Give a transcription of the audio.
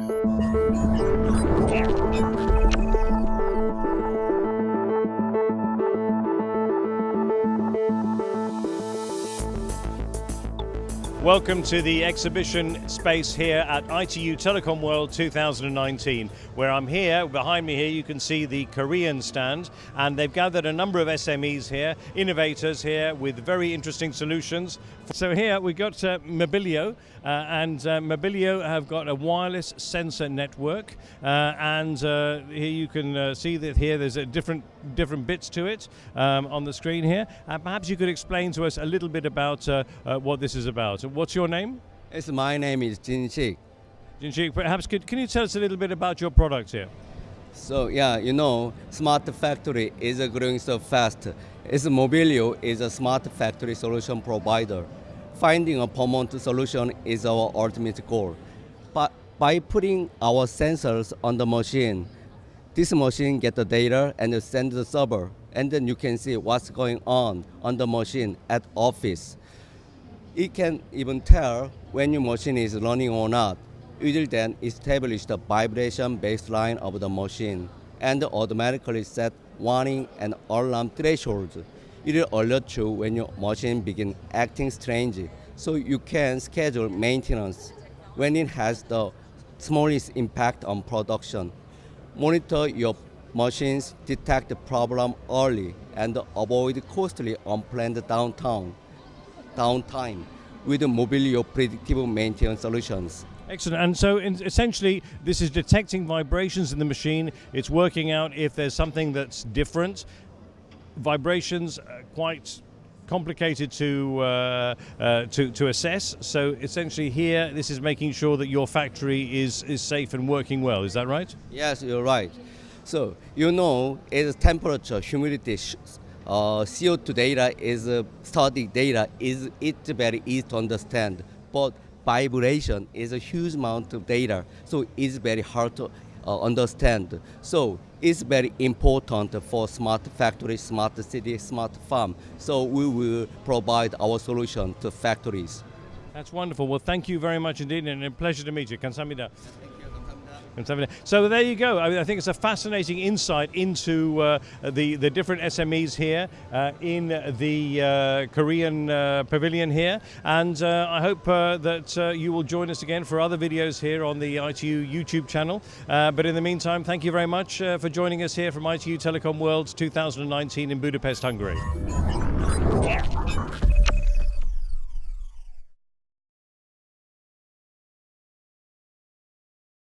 Welcome to the exhibition space here at ITU Telecom World 2019, where I'm here. Behind me here you can see the Korean stand, and they've gathered a number of SMEs here, innovators here with very interesting solutions. So here we've got Mobilio, and Mobilio have got a wireless sensor network, and here you can see that here there's a different bits to it on the screen here. Perhaps you could explain to us a little bit about what this is about. What's your name? My name is Jin-Sik. Jin-Sik, perhaps can you tell us a little bit about your product here? So yeah, smart factory is growing so fast. Mobilio is a smart factory solution provider. Finding a permanent solution is our ultimate goal. But by putting our sensors on the machine, this machine gets the data and send the server, and then you can see what's going on the machine at office. It can even tell when your machine is running or not. It will then establish the vibration baseline of the machine and automatically set warning and alarm thresholds. It will alert you when your machine begins acting strange, so you can schedule maintenance when it has the smallest impact on production. Monitor your machines, detect the problem early, and avoid costly unplanned downtime with Mobilio predictive maintenance solutions. Excellent. And so essentially this is detecting vibrations in the machine. It's working out if there's something that's different. Vibrations are quite complicated to assess. So essentially here, this is making sure that your factory is safe and working well. Is that right? Yes, you're right. So as temperature, humidity, CO2 data is static data. It's very easy to understand, but vibration is a huge amount of data, so it's very hard to understand. So it's very important for smart factory, smart city, smart farm. So we will provide our solution to factories. That's wonderful. Well, thank you very much indeed, and a pleasure to meet you. 감사합니다. So there you go. I think it's a fascinating insight into the different SMEs here in the Korean pavilion here, and I hope that you will join us again for other videos here on the ITU YouTube channel. But in the meantime, thank you very much for joining us here from ITU Telecom World 2019 in Budapest, Hungary.